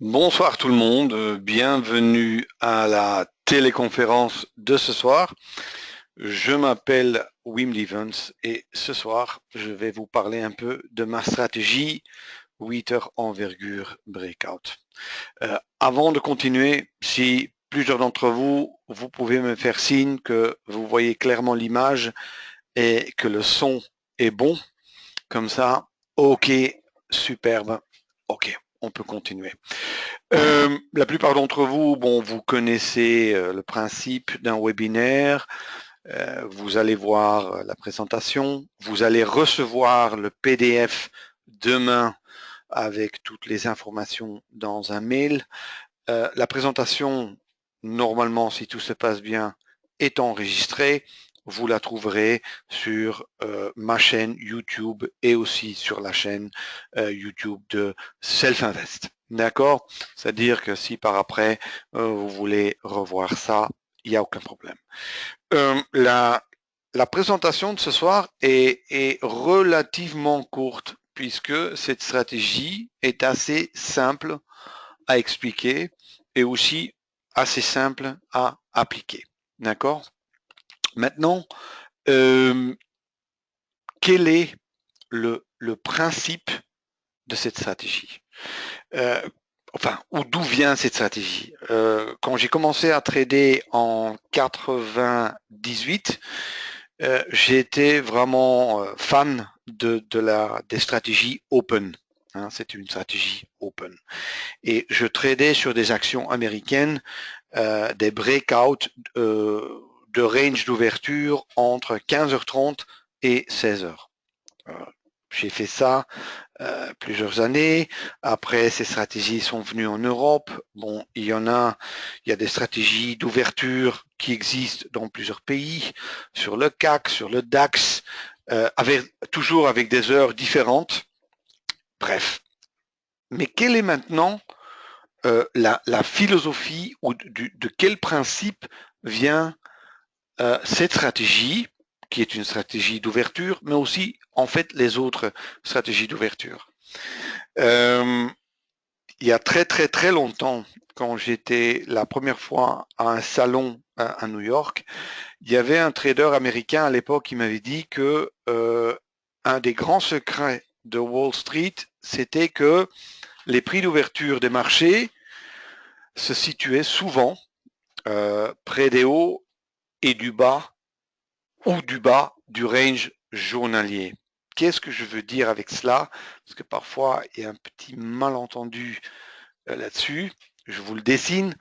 Bonsoir tout le monde, bienvenue à la téléconférence de ce soir. Je m'appelle Wim Levens et ce soir, je vais vous parler un peu de ma stratégie 8 heures envergure breakout. Avant de continuer, si plusieurs d'entre vous, vous pouvez me faire signe que vous voyez clairement l'image et que le son est bon, comme ça, ok, superbe, ok, on peut continuer. La plupart d'entre vous, bon, vous connaissez le principe d'un webinaire. Vous allez voir la présentation. Vous allez recevoir le PDF demain avec toutes les informations dans un mail. La présentation, normalement, si tout se passe bien, est enregistrée. Vous la trouverez sur ma chaîne YouTube et aussi sur la chaîne YouTube de Self-Invest. D'accord? C'est-à-dire que si par après vous voulez revoir ça, il n'y a aucun problème. La présentation de ce soir est relativement courte puisque cette stratégie est assez simple à expliquer et aussi assez simple à appliquer. D'accord? Maintenant, quel est le principe de cette stratégie? D'où vient cette stratégie? Quand j'ai commencé à trader en 98, j'étais vraiment fan des stratégies open. Hein, c'est une stratégie open. Et je tradais sur des actions américaines, des breakouts de range d'ouverture entre 15h30 et 16h. J'ai fait ça plusieurs années. Après, ces stratégies sont venues en Europe. Bon, il y a des stratégies d'ouverture qui existent dans plusieurs pays, sur le CAC, sur le DAX, toujours avec des heures différentes. Bref. Mais quelle est maintenant la philosophie ou de quel principe vient cette stratégie, qui est une stratégie d'ouverture, mais aussi en fait les autres stratégies d'ouverture. Il y a très très très longtemps, quand j'étais la première fois à un salon à New York, il y avait un trader américain à l'époque qui m'avait dit que un des grands secrets de Wall Street, c'était que les prix d'ouverture des marchés se situaient souvent près des hauts et du bas ou du bas du range journalier. Qu'est-ce que je veux dire avec cela? Parce que parfois, il y a un petit malentendu là-dessus. Je vous le dessine.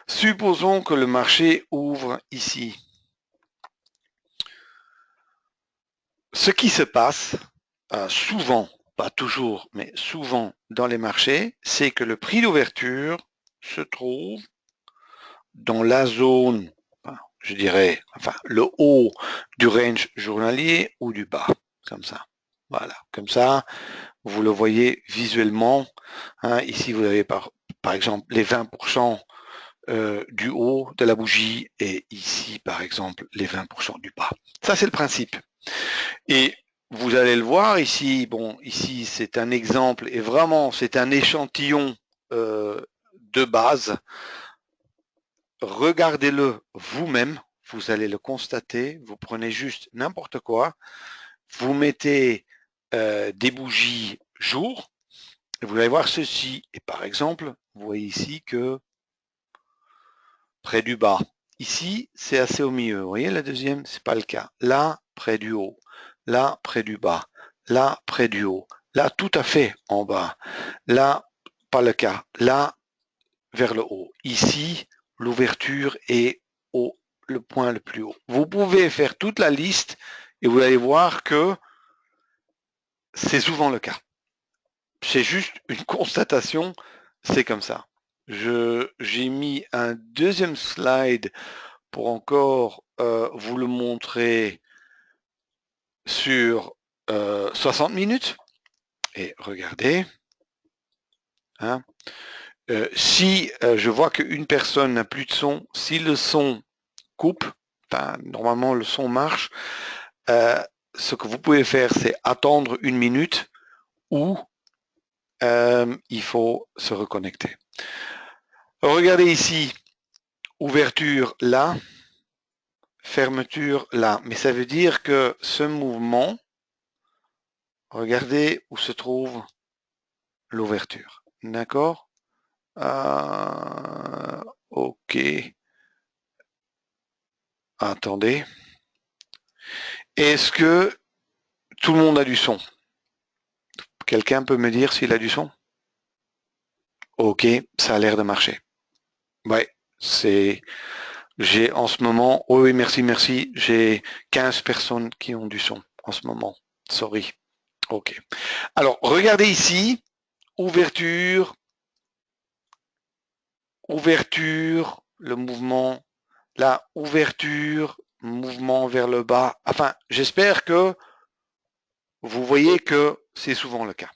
Supposons que le marché ouvre ici. Ce qui se passe souvent, pas toujours, mais souvent dans les marchés, c'est que le prix d'ouverture se trouve dans la zone, je dirais, le haut du range journalier ou du bas, comme ça. Voilà, comme ça, vous le voyez visuellement. Hein, ici, vous avez par exemple les 20% du haut de la bougie et ici, par exemple, les 20% du bas. Ça, c'est le principe. Et vous allez le voir ici. Bon, ici, c'est un exemple et vraiment, c'est un échantillon de base. Regardez-le vous-même. Vous allez le constater. Vous prenez juste n'importe quoi. Vous mettez des bougies jour. Et vous allez voir ceci. Et par exemple, vous voyez ici que près du bas. Ici, c'est assez au milieu. Vous voyez, la deuxième, c'est pas le cas. Là, près du haut. Là, près du bas. Là, près du haut. Là, tout à fait en bas. Là, pas le cas. Là, vers le haut. Ici, l'ouverture est au le point le plus haut. Vous pouvez faire toute la liste et vous allez voir que c'est souvent le cas. C'est juste une constatation, c'est comme ça. J'ai mis un deuxième slide pour encore vous le montrer sur 60 minutes. Et regardez. Hein, si je vois qu'une personne n'a plus de son, si le son coupe, normalement le son marche, ce que vous pouvez faire, c'est attendre une minute ou il faut se reconnecter. Regardez ici, ouverture là, fermeture là. Mais ça veut dire que ce mouvement, regardez où se trouve l'ouverture. D'accord? Ok. Attendez. Est-ce que tout le monde a du son? Quelqu'un peut me dire s'il a du son? Ok, ça a l'air de marcher. Ouais, j'ai en ce moment, oui, merci, j'ai 15 personnes qui ont du son en ce moment. Sorry. Ok. Alors, regardez ici, ouverture, le mouvement, la ouverture, mouvement vers le bas. Enfin, j'espère que vous voyez que c'est souvent le cas.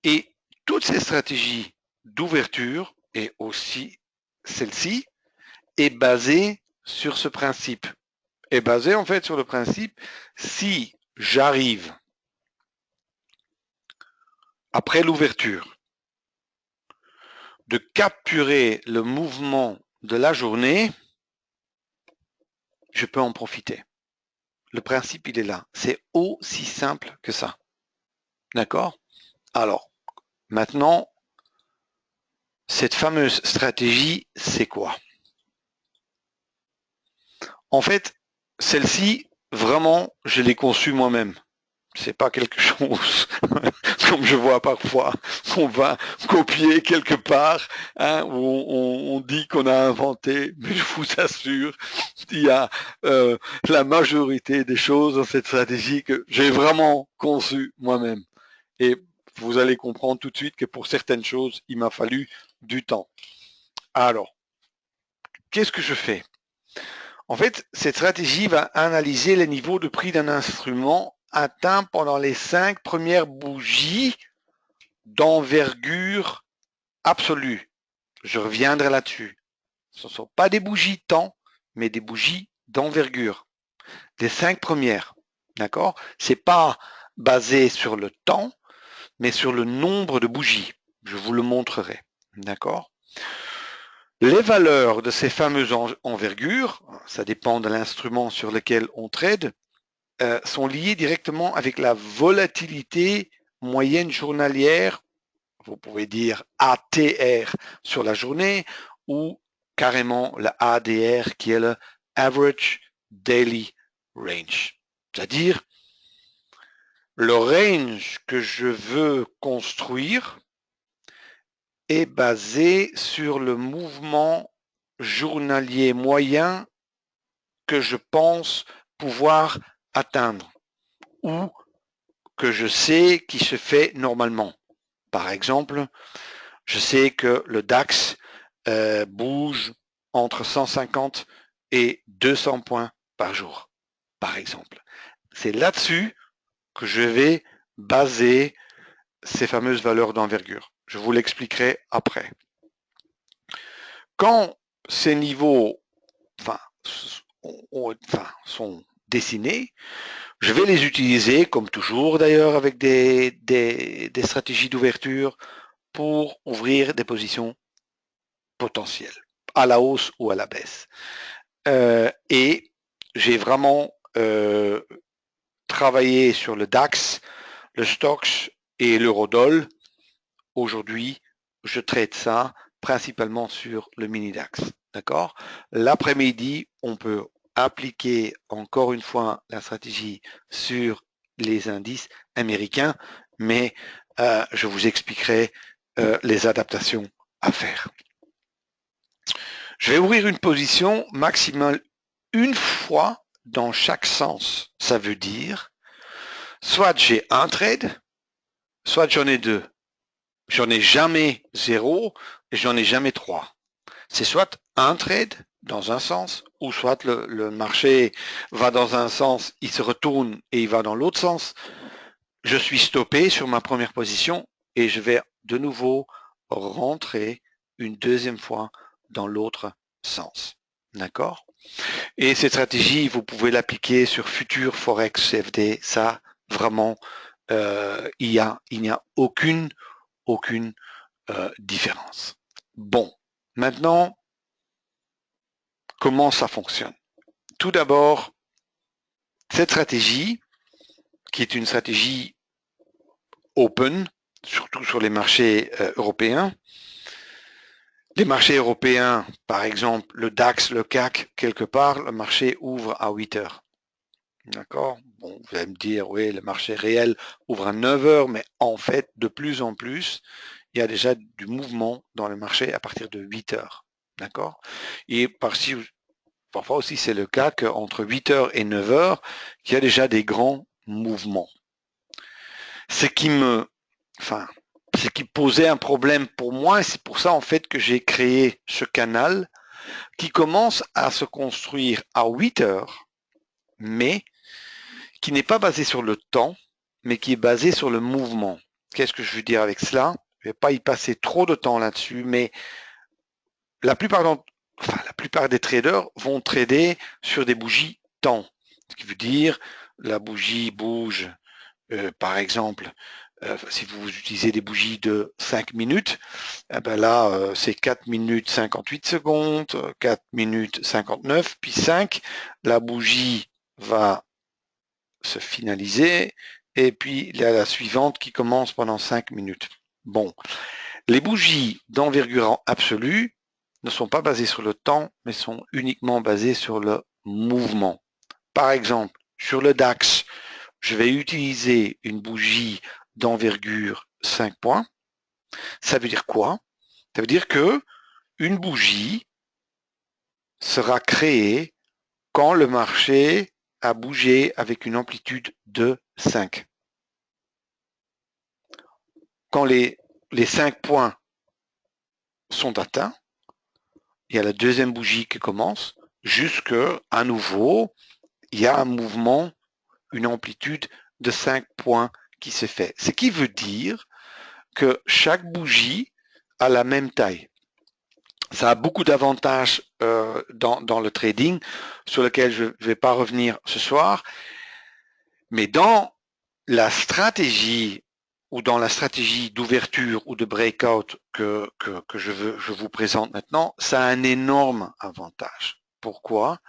Et toutes ces stratégies d'ouverture, et aussi celle-ci, est basée sur ce principe. Est basée en fait sur le principe, si j'arrive après l'ouverture de capturer le mouvement de la journée, je peux en profiter. Le principe, il est là. C'est aussi simple que ça. D'accord? Alors, maintenant, cette fameuse stratégie, c'est quoi? En fait, celle-ci, vraiment, je l'ai conçue moi-même. C'est pas quelque chose comme je vois parfois qu'on va copier quelque part, hein, où on dit qu'on a inventé, mais je vous assure, il y a la majorité des choses dans cette stratégie que j'ai vraiment conçue moi-même. Et vous allez comprendre tout de suite que pour certaines choses, il m'a fallu du temps. Alors, qu'est-ce que je fais? En fait, cette stratégie va analyser les niveaux de prix d'un instrument atteint pendant les 5 premières bougies d'envergure absolue. Je reviendrai là-dessus. Ce ne sont pas des bougies temps, mais des bougies d'envergure. Les 5 premières. D'accord? C'est pas basé sur le temps, mais sur le nombre de bougies. Je vous le montrerai. D'accord? Les valeurs de ces fameuses envergures, ça dépend de l'instrument sur lequel on trade, sont liées directement avec la volatilité moyenne journalière, vous pouvez dire ATR sur la journée, ou carrément le ADR qui est le Average Daily Range. C'est-à-dire le range que je veux construire est basé sur le mouvement journalier moyen que je pense pouvoir atteindre ou que je sais qui se fait normalement. Par exemple, je sais que le DAX bouge entre 150 et 200 points par jour, par exemple. C'est là-dessus que je vais baser ces fameuses valeurs d'envergure. Je vous l'expliquerai après. Quand ces niveaux sont dessinés, je vais les utiliser, comme toujours d'ailleurs, avec des stratégies d'ouverture pour ouvrir des positions potentielles, à la hausse ou à la baisse. Et j'ai vraiment travaillé sur le DAX, le Stoxx et l'Eurodoll. Aujourd'hui, je traite ça principalement sur le mini DAX. D'accord? L'après-midi, on peut appliquer encore une fois la stratégie sur les indices américains, mais je vous expliquerai les adaptations à faire. Je vais ouvrir une position maximale une fois dans chaque sens. Ça veut dire, soit j'ai un trade, soit j'en ai deux. J'en ai jamais 0 et j'en ai jamais 3. C'est soit un trade dans un sens, ou soit le marché va dans un sens, il se retourne et il va dans l'autre sens. Je suis stoppé sur ma première position et je vais de nouveau rentrer une deuxième fois dans l'autre sens. D'accord? Et cette stratégie, vous pouvez l'appliquer sur futur Forex CFD. Ça, vraiment, il n'y a aucune aucune différence. Bon, maintenant, comment ça fonctionne? Tout d'abord, cette stratégie, qui est une stratégie open, surtout sur les marchés européens. Les marchés européens, par exemple, le DAX, le CAC, quelque part, le marché ouvre à 8 heures. D'accord? Bon, vous allez me dire, oui, le marché réel ouvre à 9 heures, mais en fait, de plus en plus, il y a déjà du mouvement dans le marché à partir de 8 heures. D'accord? Et parfois aussi, c'est le cas qu'entre 8 heures et 9 heures, il y a déjà des grands mouvements. Ce qui posait un problème pour moi, et c'est pour ça en fait que j'ai créé ce canal qui commence à se construire à 8 heures, mais qui n'est pas basé sur le temps, mais qui est basé sur le mouvement. Qu'est-ce que je veux dire avec cela? Je ne vais pas y passer trop de temps là-dessus, mais la plupart des traders vont trader sur des bougies temps. Ce qui veut dire la bougie bouge, par exemple, si vous utilisez des bougies de 5 minutes, eh ben là, c'est 4 minutes 58 secondes, 4 minutes 59, puis 5, la bougie va se finaliser, et puis il y a la suivante qui commence pendant 5 minutes. Bon, les bougies d'envergure absolue ne sont pas basées sur le temps, mais sont uniquement basées sur le mouvement. Par exemple, sur le DAX, je vais utiliser une bougie d'envergure 5 points. Ça veut dire quoi? Ça veut dire que une bougie sera créée quand le marché a bougé avec une amplitude de 5. Quand les 5 points sont atteints, il y a la deuxième bougie qui commence, jusqu'à à nouveau, il y a un mouvement, une amplitude de 5 points qui se fait. Ce qui veut dire que chaque bougie a la même taille. Ça a beaucoup d'avantages dans le trading, sur lequel je ne vais pas revenir ce soir, mais dans la stratégie ou dans la stratégie d'ouverture ou de breakout que je vous présente maintenant, ça a un énorme avantage. Pourquoi?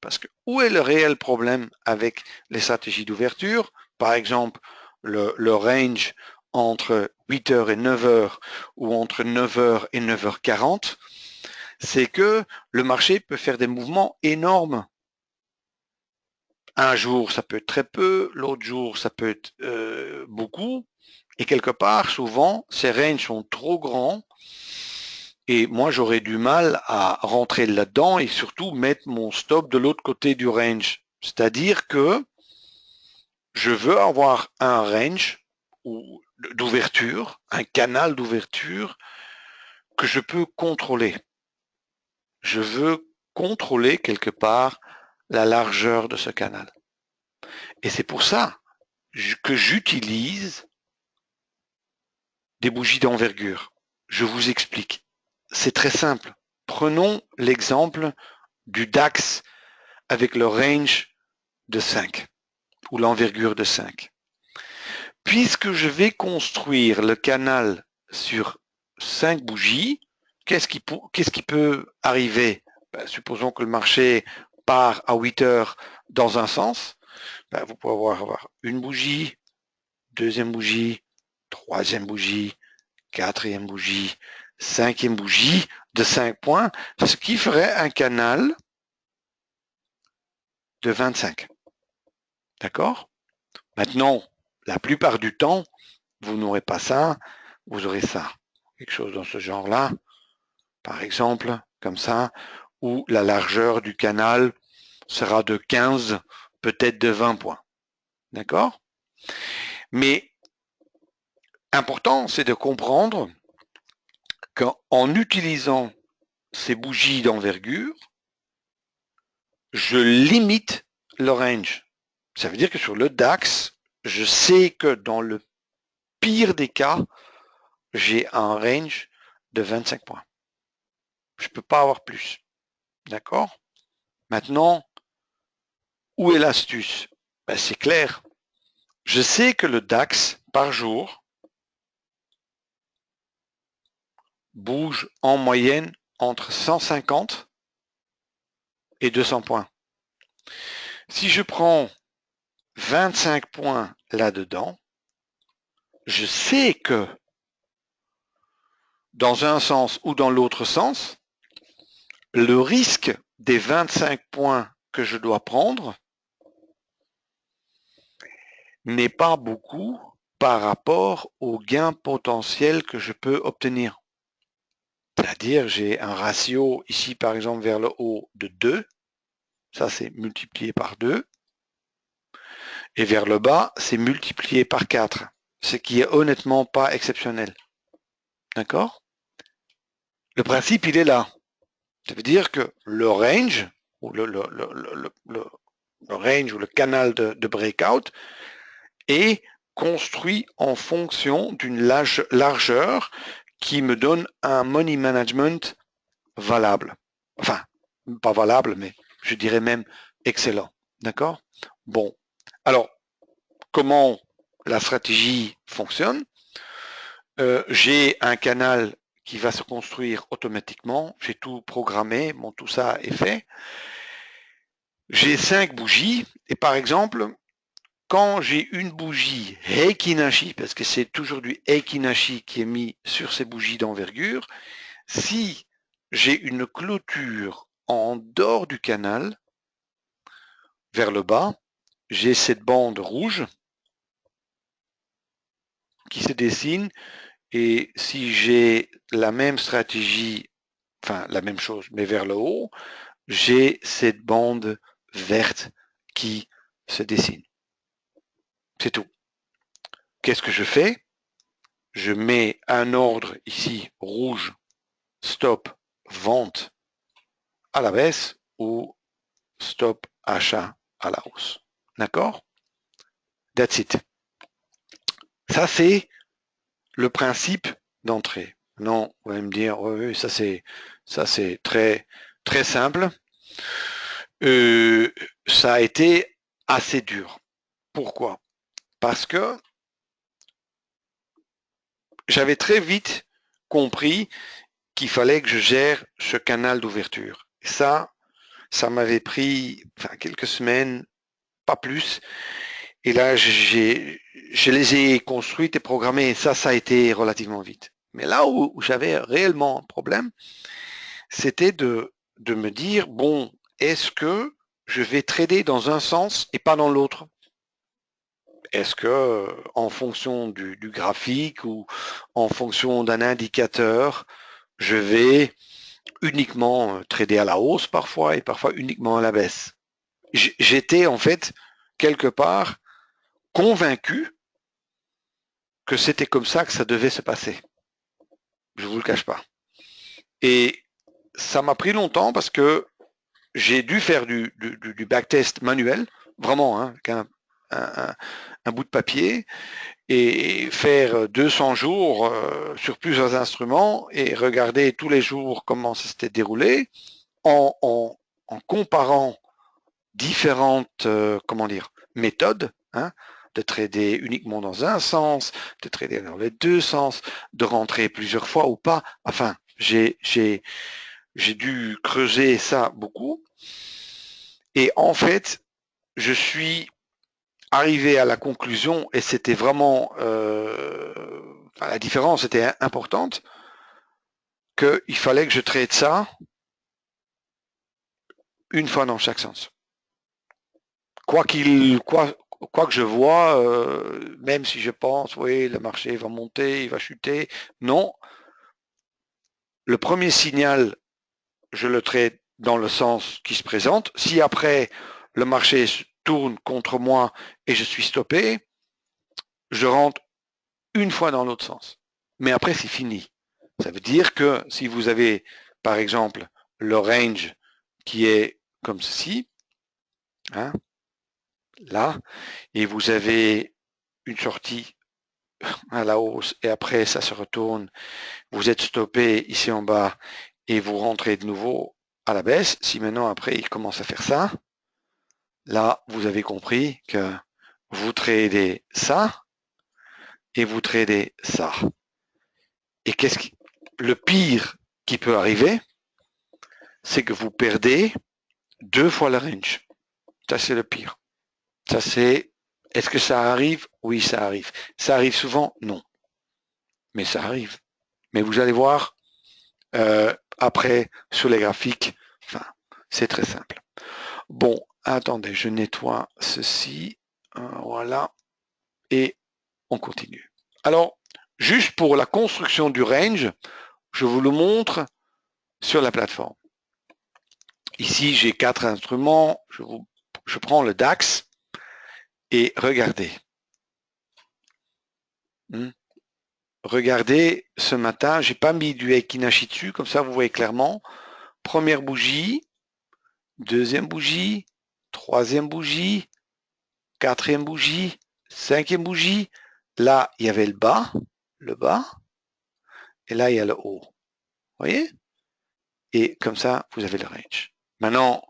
Parce que où est le réel problème avec les stratégies d'ouverture? Par exemple, le range entre 8 heures et 9 heures ou entre 9 heures et 9h40, c'est que le marché peut faire des mouvements énormes. Un jour, ça peut être très peu, l'autre jour, ça peut être beaucoup. Et quelque part, souvent, ces ranges sont trop grands et moi, j'aurais du mal à rentrer là-dedans et surtout mettre mon stop de l'autre côté du range. C'est-à-dire que je veux avoir un range d'ouverture, un canal d'ouverture que je peux contrôler. Je veux contrôler quelque part la largeur de ce canal. Et c'est pour ça que j'utilise des bougies d'envergure. Je vous explique. C'est très simple. Prenons l'exemple du DAX avec le range de 5 ou l'envergure de 5. Puisque je vais construire le canal sur 5 bougies, qu'est-ce qui peut arriver? Supposons que le marché part à 8 heures dans un sens. Vous pouvez avoir une bougie, deuxième bougie, troisième bougie, quatrième bougie, cinquième bougie de 5 points, ce qui ferait un canal de 25. D'accord? Maintenant, la plupart du temps, vous n'aurez pas ça, vous aurez ça. Quelque chose dans ce genre-là, par exemple, comme ça, où la largeur du canal sera de 15, peut-être de 20 points. D'accord? Mais important, c'est de comprendre qu'en utilisant ces bougies d'envergure, je limite le range. Ça veut dire que sur le DAX, je sais que dans le pire des cas, j'ai un range de 25 points. Je ne peux pas avoir plus. D'accord? Maintenant, où est l'astuce? C'est clair. Je sais que le DAX, par jour, bouge en moyenne entre 150 et 200 points. Si je prends 25 points là-dedans, je sais que dans un sens ou dans l'autre sens, le risque des 25 points que je dois prendre n'est pas beaucoup par rapport au gain potentiel que je peux obtenir. C'est-à-dire, j'ai un ratio ici, par exemple, vers le haut de 2. Ça, c'est multiplié par 2. Et vers le bas, c'est multiplié par 4. Ce qui est honnêtement pas exceptionnel. D'accord? Le principe, il est là. Ça veut dire que le range, ou le range ou le canal de breakout est construit en fonction d'une largeur qui me donne un money management valable. Enfin, pas valable, mais je dirais même excellent. D'accord? Bon. Alors, comment la stratégie fonctionne? J'ai un canal qui va se construire automatiquement. J'ai tout programmé. Bon, tout ça est fait. J'ai 5 bougies. Et par exemple, quand j'ai une bougie Heikinashi, parce que c'est toujours du Heikinashi qui est mis sur ces bougies d'envergure, si j'ai une clôture en dehors du canal, vers le bas, j'ai cette bande rouge qui se dessine, et si j'ai la même stratégie, enfin la même chose, mais vers le haut, j'ai cette bande verte qui se dessine. C'est tout. Qu'est-ce que je fais? Je mets un ordre ici, rouge, stop, vente à la baisse ou stop, achat à la hausse. D'accord? That's it. Ça, c'est le principe d'entrée. Non, vous allez me dire, oui, ça c'est très, très simple. Ça a été assez dur. Pourquoi? Parce que j'avais très vite compris qu'il fallait que je gère ce canal d'ouverture. Ça m'avait pris quelques semaines, pas plus. Et là, je les ai construites et programmées. Et ça a été relativement vite. Mais là où j'avais réellement un problème, c'était de me dire, bon, est-ce que je vais trader dans un sens et pas dans l'autre? Est-ce que, en fonction du graphique ou en fonction d'un indicateur, je vais uniquement trader à la hausse parfois et parfois uniquement à la baisse? J'étais en fait quelque part convaincu que c'était comme ça que ça devait se passer. Je vous le cache pas. Et ça m'a pris longtemps parce que j'ai dû faire du backtest manuel, vraiment, hein, avec un bout de papier, et faire 200 jours sur plusieurs instruments et regarder tous les jours comment ça s'était déroulé en comparant différentes méthodes, hein, de trader uniquement dans un sens, de trader dans les deux sens, de rentrer plusieurs fois ou pas. Enfin, j'ai dû creuser ça beaucoup. Et en fait, je suis arrivé à la conclusion, et c'était vraiment la différence était importante, qu'il fallait que je trade ça une fois dans chaque sens. Quoi que je vois, même si je pense, oui, le marché va monter, il va chuter, non. Le premier signal, je le trade dans le sens qui se présente. Si après, le marché tourne contre moi et je suis stoppé, je rentre une fois dans l'autre sens. Mais après, c'est fini. Ça veut dire que si vous avez, par exemple, le range qui est comme ceci, hein, là, et vous avez une sortie à la hausse et après ça se retourne, vous êtes stoppé ici en bas et vous rentrez de nouveau à la baisse. Si maintenant après il commence à faire ça, là vous avez compris que vous tradez ça et vous tradez ça. Et le pire qui peut arriver, c'est que vous perdez 2 fois le range. Ça, c'est le pire. Ça, c'est, est-ce que ça arrive? Oui, ça arrive. Ça arrive souvent? Non. Mais ça arrive. Mais vous allez voir, après, sur les graphiques, enfin, c'est très simple. Bon, attendez, je nettoie ceci. Voilà. Et on continue. Alors, juste pour la construction du range, je vous le montre sur la plateforme. Ici, j'ai 4 instruments. Je prends le DAX et regardez. Regardez, ce matin, j'ai pas mis du Ekinashi dessus, comme ça vous voyez clairement. Première bougie, deuxième bougie, troisième bougie, quatrième bougie, cinquième bougie. Là, il y avait le bas, et là, il y a le haut. Vous voyez? Et comme ça, vous avez le range. Maintenant,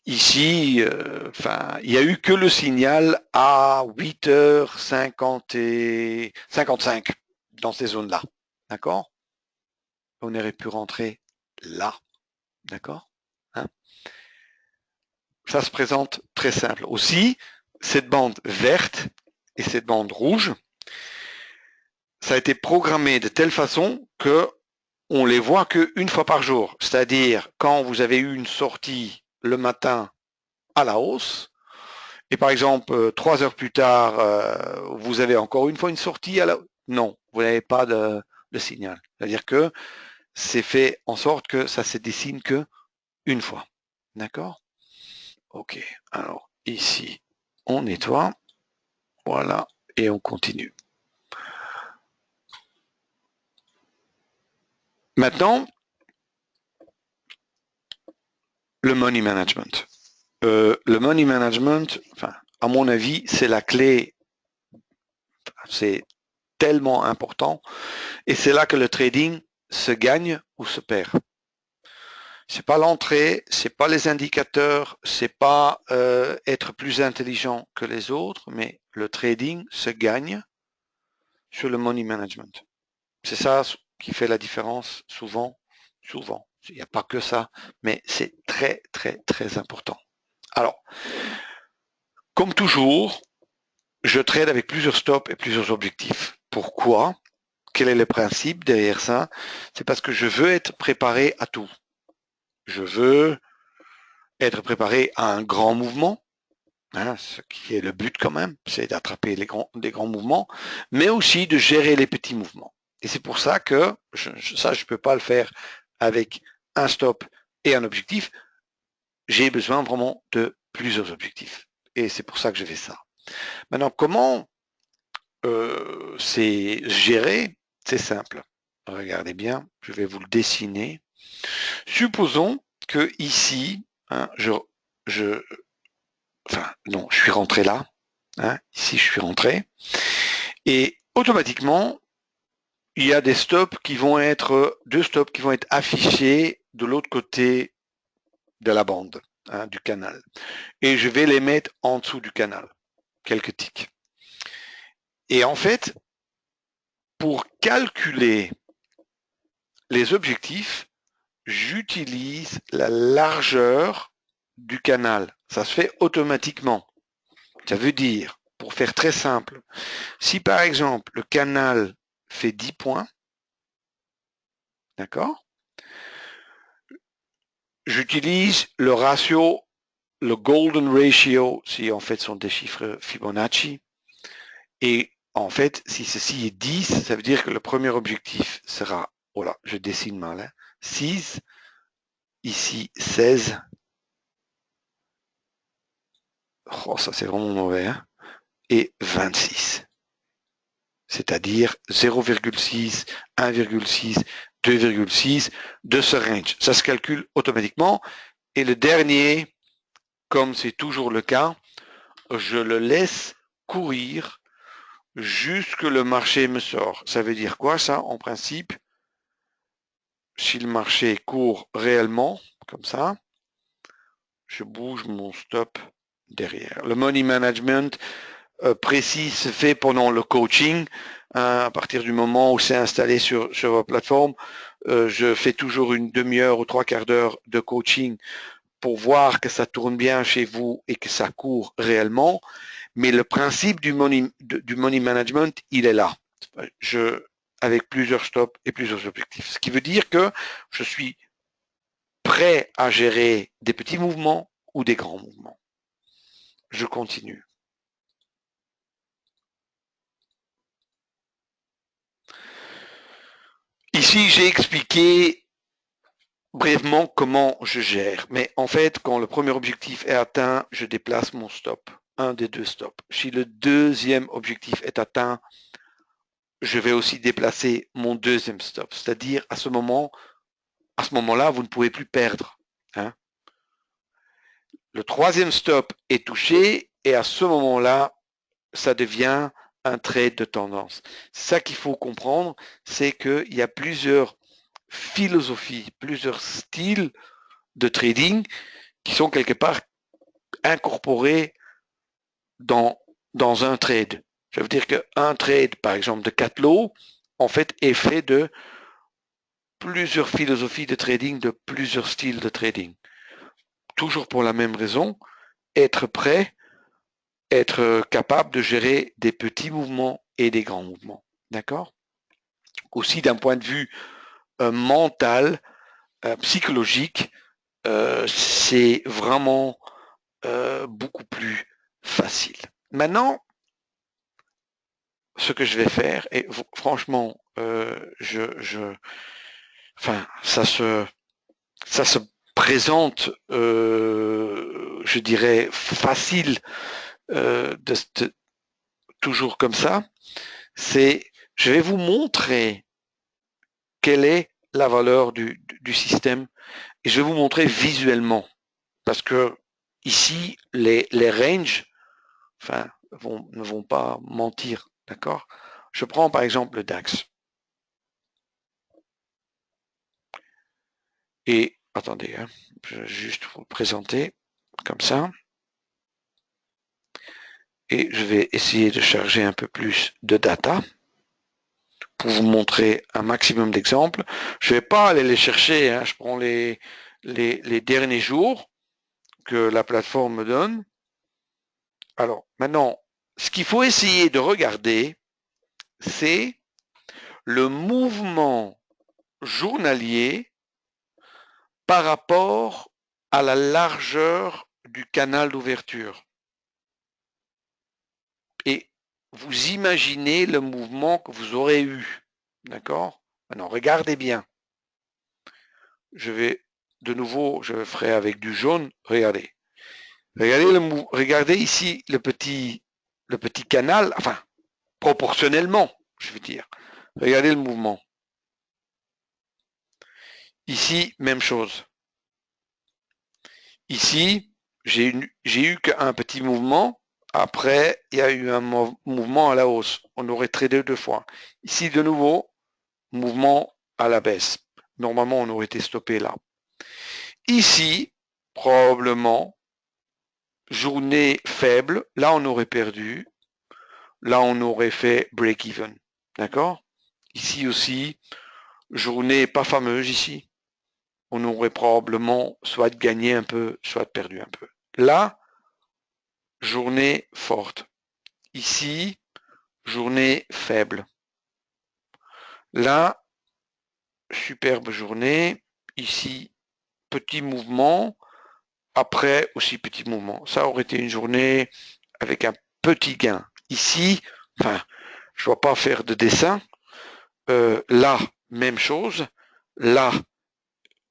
ici, il n'y a eu que le signal à 8h55 dans ces zones-là. D'accord? On aurait pu rentrer là. D'accord? Hein? Ça se présente très simple. Aussi, cette bande verte et cette bande rouge, ça a été programmé de telle façon que on les voit qu'une fois par jour. C'est-à-dire quand vous avez eu une sortie le matin à la hausse, et par exemple 3 heures plus tard, vous avez encore une fois une sortie à la hausse. Non, vous n'avez pas de signal. C'est-à-dire que c'est fait en sorte que ça se dessine que une fois. D'accord? Ok, alors ici, on nettoie. Voilà, et on continue. Maintenant, le money management. Le money management, enfin, à mon avis, c'est la clé. C'est tellement important. Et c'est là que le trading se gagne ou se perd. C'est pas l'entrée, c'est pas les indicateurs, c'est pas être plus intelligent que les autres, mais le trading se gagne sur le money management. C'est ça qui fait la différence souvent. Il n'y a pas que ça, mais c'est très, très, très important. Alors, comme toujours, je trade avec plusieurs stops et plusieurs objectifs. Pourquoi? Quel est le principe derrière ça? C'est parce que je veux être préparé à tout. Je veux être préparé à un grand mouvement, hein, ce qui est le but quand même, c'est d'attraper des grands mouvements, mais aussi de gérer les petits mouvements. Et c'est pour ça que je ne peux pas le faire avec un stop et un objectif. J'ai besoin vraiment de plusieurs objectifs. Et c'est pour ça que je fais ça. Maintenant, comment c'est géré? C'est simple. Regardez bien, je vais vous le dessiner. Supposons que ici, hein, je suis rentré là. Hein, ici, je suis rentré. Et automatiquement, il y a des stops qui vont être, 2 stops qui vont être affichés de l'autre côté de la bande, hein, du canal. Et je vais les mettre en dessous du canal. Quelques ticks. Et en fait, pour calculer les objectifs, j'utilise la largeur du canal. Ça se fait automatiquement. Ça veut dire, pour faire très simple, si par exemple le canal fait 10 points, d'accord, j'utilise le ratio, le golden ratio, si en fait sont des chiffres Fibonacci, et en fait, si ceci est 10, ça veut dire que le premier objectif sera, voilà, je dessine mal, hein, 6, ici 16, oh ça c'est vraiment mauvais, hein, et 26. C'est-à-dire 0,6, 1,6, 2,6 de ce range. Ça se calcule automatiquement. Et le dernier, comme c'est toujours le cas, je le laisse courir jusque le marché me sort. Ça veut dire quoi ça? En principe, si le marché court réellement, comme ça, je bouge mon stop derrière. Le money management précis se fait pendant le coaching, À partir du moment où c'est installé sur votre plateforme, je fais toujours une demi-heure ou trois quarts d'heure de coaching pour voir que ça tourne bien chez vous et que ça court réellement. Mais le principe du money management, il est là. Avec plusieurs stops et plusieurs objectifs. Ce qui veut dire que je suis prêt à gérer des petits mouvements ou des grands mouvements. Je continue. Ici, j'ai expliqué brièvement comment je gère. Mais en fait, quand le premier objectif est atteint, je déplace mon stop. Un des deux stops. Si le deuxième objectif est atteint, je vais aussi déplacer mon deuxième stop. C'est-à-dire, à ce moment-là, vous ne pouvez plus perdre. Hein. Le troisième stop est touché et à ce moment-là, ça devient un trade de tendance. Ça qu'il faut comprendre, c'est qu'il y a plusieurs philosophies, plusieurs styles de trading qui sont quelque part incorporés dans un trade. Ça veut dire qu'un trade, par exemple, de 4 lots, en fait, est fait de plusieurs philosophies de trading, de plusieurs styles de trading. Toujours pour la même raison, être prêt, être capable de gérer des petits mouvements et des grands mouvements. D'accord? Aussi d'un point de vue mental, psychologique, c'est vraiment beaucoup plus facile. Maintenant, ce que je vais faire, et franchement, enfin, ça se présente, je dirais, facile toujours comme ça. C'est, je vais vous montrer quelle est la valeur du système et je vais vous montrer visuellement parce que ici les ranges, enfin, ne vont pas mentir, d'accord? Je prends par exemple le DAX. Et attendez, hein, je vais juste vous le présenter comme ça. Et je vais essayer de charger un peu plus de data pour vous montrer un maximum d'exemples. Je ne vais pas aller les chercher, hein, je prends les derniers jours que la plateforme me donne. Alors maintenant, ce qu'il faut essayer de regarder, c'est le mouvement journalier par rapport à la largeur du canal d'ouverture. Et vous imaginez le mouvement que vous aurez eu. D'accord? Maintenant, regardez bien. Je vais, de nouveau, je ferai avec du jaune. Regardez. Regardez ici le petit canal, enfin, proportionnellement, je veux dire. Regardez le mouvement. Ici, même chose. Ici, j'ai eu qu'un petit mouvement. Après, il y a eu un mouvement à la hausse. On aurait tradé deux fois. Ici, de nouveau, mouvement à la baisse. Normalement, on aurait été stoppé là. Ici, probablement, journée faible. Là, on aurait perdu. Là, on aurait fait break-even. D'accord? Ici aussi, journée pas fameuse ici. On aurait probablement soit gagné un peu, soit perdu un peu. Là, journée forte. Ici, journée faible. Là, superbe journée. Ici, petit mouvement. Après, aussi petit mouvement. Ça aurait été une journée avec un petit gain. Ici, enfin, je ne dois pas faire de dessin. Là, même chose. Là,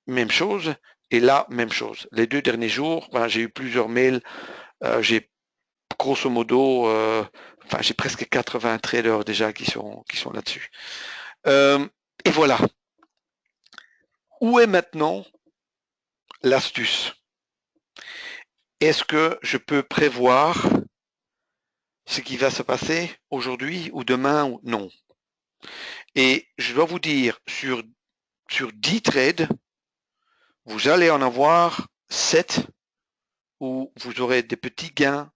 même chose. Et là, même chose. Les deux derniers jours, ben, j'ai eu plusieurs mails. J'ai grosso modo, enfin, j'ai presque 80 traders déjà qui sont là-dessus. Et voilà. Où est maintenant l'astuce? Est-ce que je peux prévoir ce qui va se passer aujourd'hui ou demain ou non? Et je dois vous dire, sur 10 trades, vous allez en avoir 7 où vous aurez des petits gains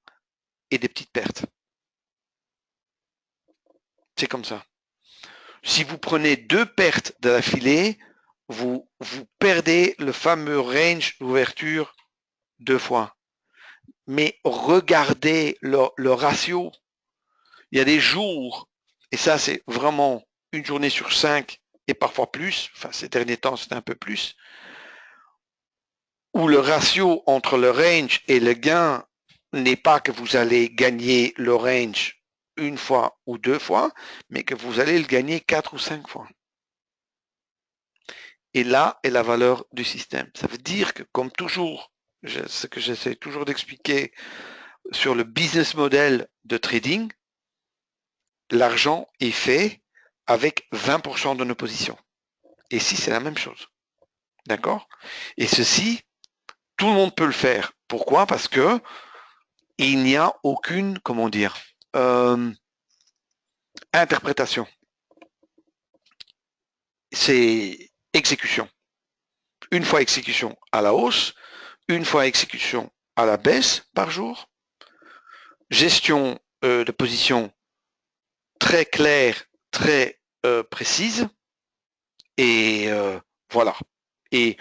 et des petites pertes. C'est comme ça. Si vous prenez 2 pertes de l'affilée, vous perdez le fameux range d'ouverture 2 fois. Mais regardez le ratio. Il y a des jours, et ça c'est vraiment une journée sur 5 et parfois plus, enfin ces derniers temps c'est un peu plus, où le ratio entre le range et le gain n'est pas que vous allez gagner le range une fois ou 2 fois, mais que vous allez le gagner 4 ou 5 fois. Et là est la valeur du système. Ça veut dire que, comme toujours, ce que j'essaie toujours d'expliquer sur le business model de trading, l'argent est fait avec 20% de nos positions. Et ici, c'est la même chose. D'accord? Et ceci, tout le monde peut le faire. Pourquoi? Parce que il n'y a aucune, comment dire, interprétation. C'est exécution. Une fois exécution à la hausse, une fois exécution à la baisse par jour. Gestion de position très claire, très précise. Et voilà. Et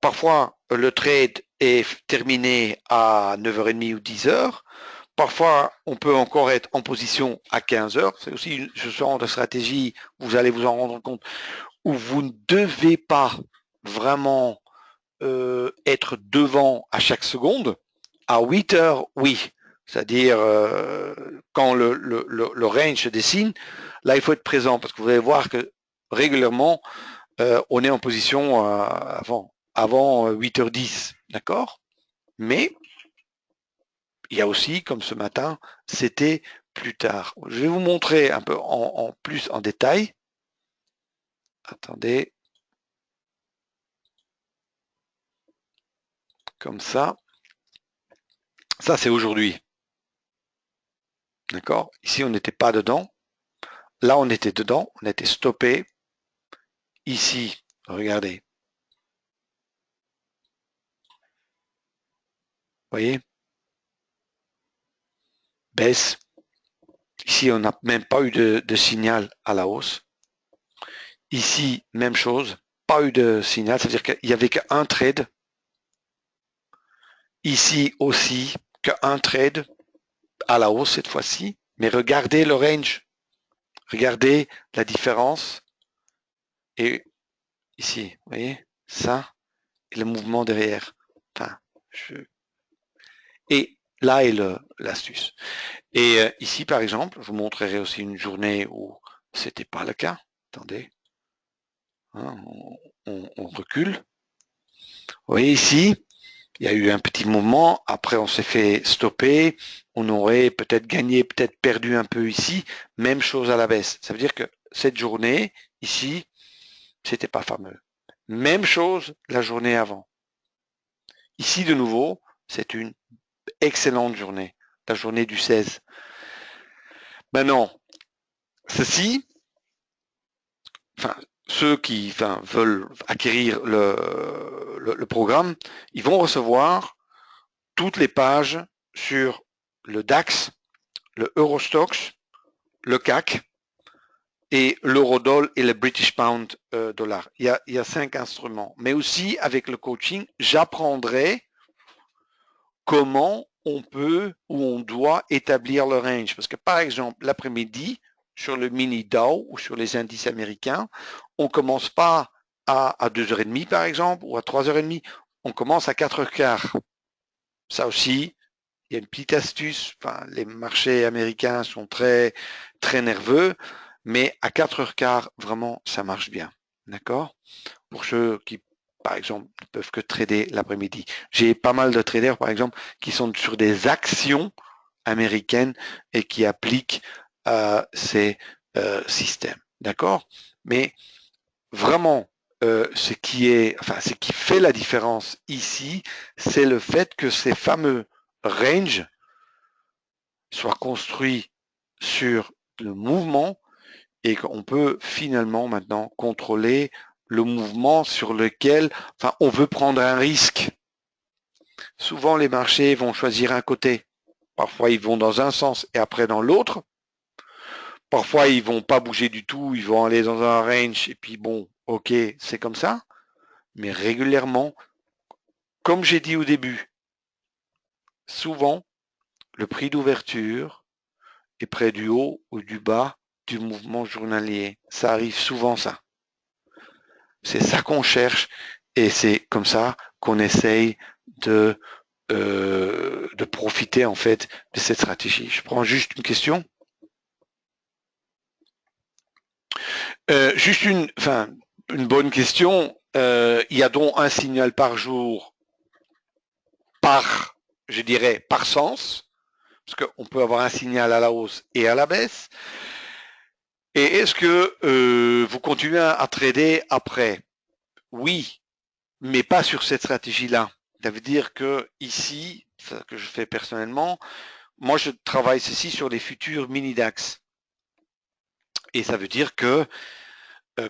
parfois, le trade est terminé à 9h30 ou 10h. Parfois, on peut encore être en position à 15h. C'est aussi ce genre de stratégie, vous allez vous en rendre compte, où vous ne devez pas vraiment être devant à chaque seconde. À 8h, oui. C'est-à-dire, quand le range se dessine, là, il faut être présent parce que vous allez voir que régulièrement, on est en position avant 8h10, d'accord? Mais il y a aussi, comme ce matin, c'était plus tard. Je vais vous montrer un peu en plus en détail. Attendez. Comme ça. Ça, c'est aujourd'hui. D'accord? Ici, on n'était pas dedans. Là, on était dedans. On était stoppé. Ici, regardez. Vous voyez? Baisse. Ici, on n'a même pas eu de signal à la hausse. Ici, même chose. Pas eu de signal. C'est-à-dire qu'il n'y avait qu'un trade. Ici aussi, qu'un trade à la hausse cette fois-ci. Mais regardez le range. Regardez la différence. Et ici, vous voyez, ça, et le mouvement derrière. Enfin, Et là est l'astuce. Et ici, par exemple, je vous montrerai aussi une journée où c'était pas le cas. Attendez. Hein, on recule. Vous voyez ici, il y a eu un petit mouvement. Après, on s'est fait stopper. On aurait peut-être gagné, peut-être perdu un peu ici. Même chose à la baisse. Ça veut dire que cette journée, ici, c'était pas fameux. Même chose la journée avant. Ici, de nouveau, c'est une excellente journée. La journée du 16. Maintenant, ceci, enfin, ceux qui veulent acquérir le programme, ils vont recevoir toutes les pages sur le DAX, le Eurostoxx, le CAC et l'Eurodoll et le British Pound dollar. Il y a 5 instruments. Mais aussi, avec le coaching, j'apprendrai comment on peut ou on doit établir le range. Parce que, par exemple, l'après-midi, sur le mini Dow ou sur les indices américains, on commence pas à 2h30 par exemple ou à 3h30, on commence à 4h15. Ça aussi, il y a une petite astuce. Enfin, les marchés américains sont très très nerveux, mais à 4h15, vraiment, ça marche bien. D'accord? Pour ceux qui, par exemple, ne peuvent que trader l'après-midi. J'ai pas mal de traders, par exemple, qui sont sur des actions américaines et qui appliquent ces systèmes. D'accord? Mais vraiment, ce qui fait la différence ici, c'est le fait que ces fameux ranges soient construits sur le mouvement et qu'on peut finalement maintenant contrôler le mouvement sur lequel, enfin, on veut prendre un risque. Souvent, les marchés vont choisir un côté. Parfois, ils vont dans un sens et après dans l'autre Parfois, ils vont pas bouger du tout, ils vont aller dans un range et puis bon, ok, c'est comme ça. Mais régulièrement, comme j'ai dit au début, souvent, le prix d'ouverture est près du haut ou du bas du mouvement journalier. Ça arrive souvent, ça. C'est ça qu'on cherche et c'est comme ça qu'on essaye de profiter en fait de cette stratégie. Je prends juste une question. Juste une bonne question. Il y a donc un signal par jour par, je dirais, par sens, parce qu'on peut avoir un signal à la hausse et à la baisse. Et est-ce que vous continuez à trader après? Oui, mais pas sur cette stratégie-là. Ça veut dire que ici, ce que je fais personnellement, moi je travaille ceci sur les futurs mini DAX. Et ça veut dire que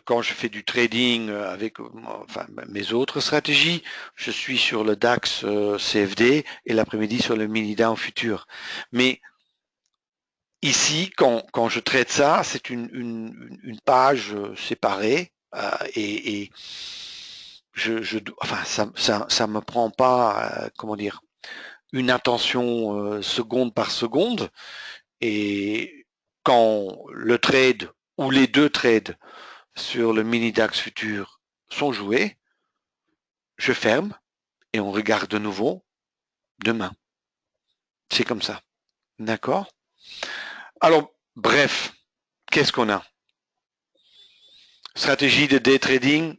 quand je fais du trading avec mes autres stratégies, je suis sur le DAX CFD et l'après-midi sur le mini Dow futur. Mais ici, quand je traite ça, c'est une page séparée et ça me prend pas, comment dire, une attention seconde par seconde. Et quand le trade ou les deux trades sur le mini DAX futur sont joués, je ferme et on regarde de nouveau demain. C'est comme ça. D'accord? Alors, bref, qu'est-ce qu'on a? Stratégie de day trading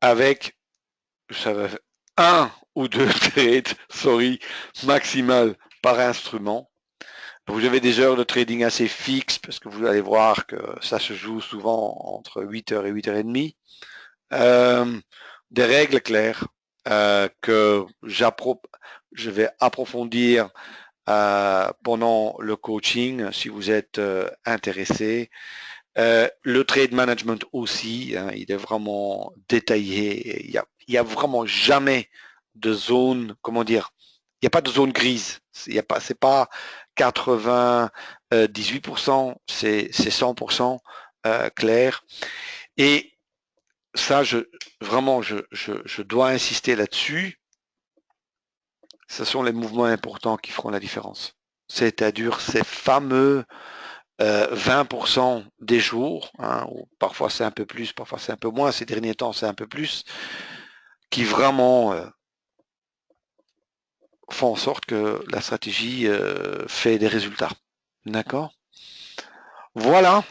avec un ou deux trades, maximal par instrument. Vous avez des heures de trading assez fixes parce que vous allez voir que ça se joue souvent entre 8h et 8h30. Des règles claires que je vais approfondir pendant le coaching si vous êtes intéressé. Le trade management aussi, hein, il est vraiment détaillé. Il y a vraiment jamais de zone, comment dire, il n'y a pas de zone grise. C'est pas 98%, c'est 100% clair. Et ça, je dois insister là-dessus. Ce sont les mouvements importants qui feront la différence. C'est-à-dire ces fameux 20% des jours, hein, ou parfois c'est un peu plus, parfois c'est un peu moins, ces derniers temps c'est un peu plus, qui vraiment font en sorte que la stratégie fait des résultats. D'accord? Voilà,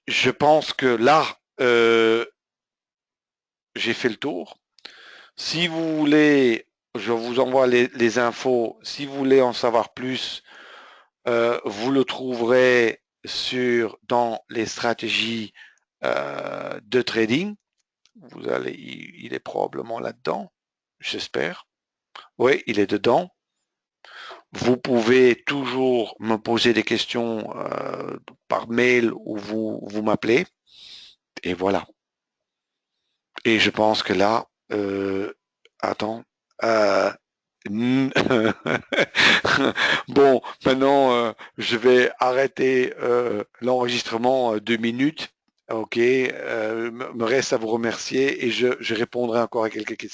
je pense que là, j'ai fait le tour. Si vous voulez, je vous envoie les infos. Si vous voulez en savoir plus, vous le trouverez dans les stratégies de trading. Il est probablement là-dedans, j'espère. Oui, il est dedans. Vous pouvez toujours me poser des questions par mail ou vous m'appelez. Et voilà. Et je pense que là, attends. Bon, maintenant, je vais arrêter l'enregistrement 2 minutes. Ok, me reste à vous remercier et je répondrai encore à quelques questions.